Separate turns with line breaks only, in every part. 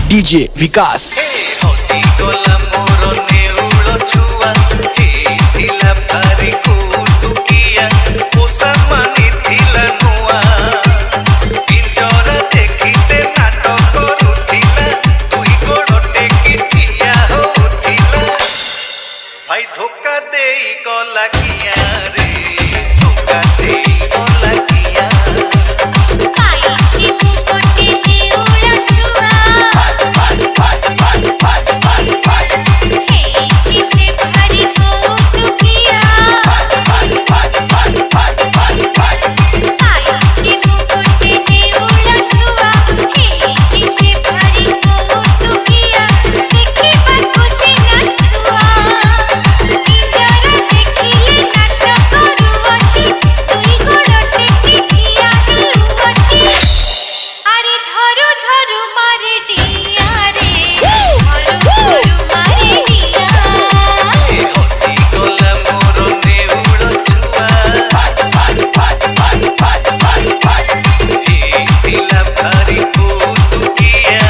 DJ विकास।
धोखा दे गला किया रे, धोखा दे गला किया।
पायची मुकोटे देवळा छुआ, हेची से भारी कौतुकिया। पायची मुकोटे देवळा छुआ, हेची से भारी कौतुकिया। देखी बात से ना छुआ, जरा देखिले नाटक करुअछि, तुई गोड़ टेकी ठिया हेउअछि। अरे धरु धरु मारे दिया रे, धरु धरु मारे दिया।
होती गला मोर नेउल छुआ, दिला भारी कौतुकिया।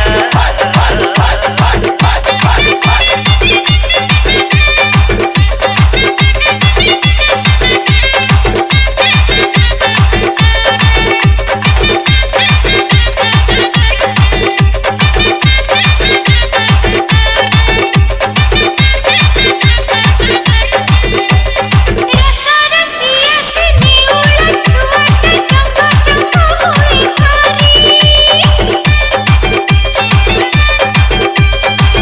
रसा रसिया से नेउल छुआ ते चंपा चंपा होई खारी।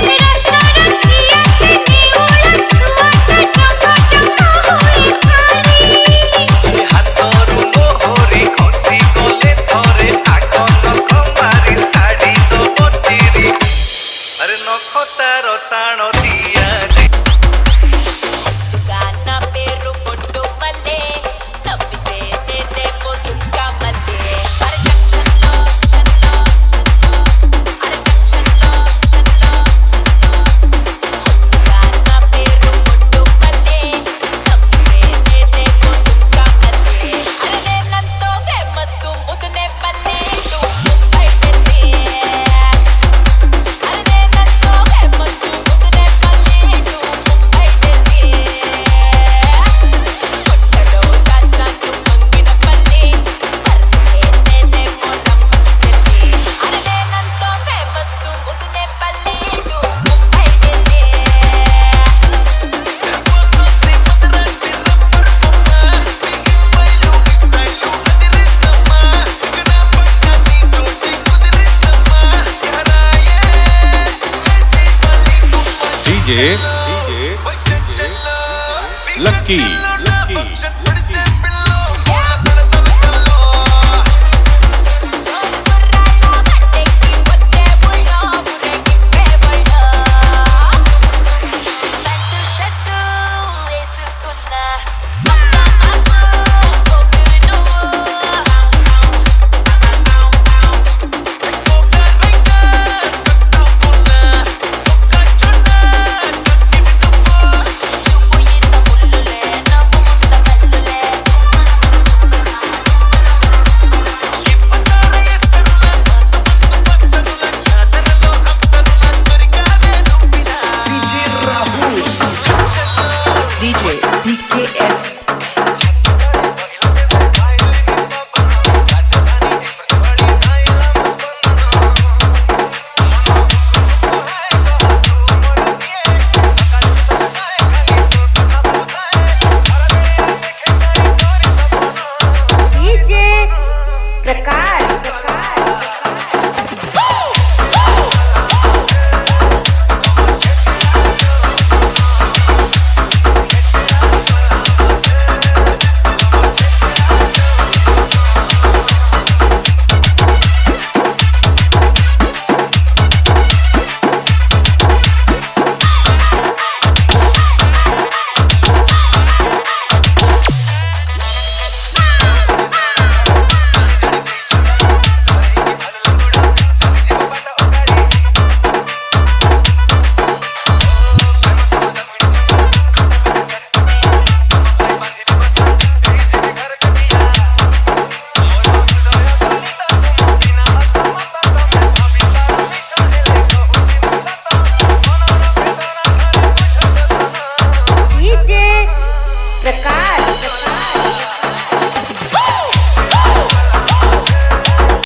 रसा रसिया से नेउल छुआ ते चंपा चंपा होई खारी।
हातरू मोहरी खसी गले थरे, आग नख मारी शाढ़ी दब चिरी। अरे नख तार साण दिया रे।
गाना पे रुपटो मले, नब्बे ने पोसुका मले। अरे जंक्शन लो, अरे जंक्शन लो। गाना पे रुपटो मले, नब्बे ने पोसुका मले। अरे नेनंतो फेमस मुदने पल्ले, तू मुंबई दिल्ली। अरे नेनंतो फेमस मुदने पल्ले, तू मुंबई दिल्ली। కొట్టడో దాచాను మంగిన పల్లి, పర్సే నేనే మొరమ్మ చెల్లి। అరే నేనంతో ఫేమస్ ముదునే పల్లి, to Mumbai Delhi.
DJ Lucky.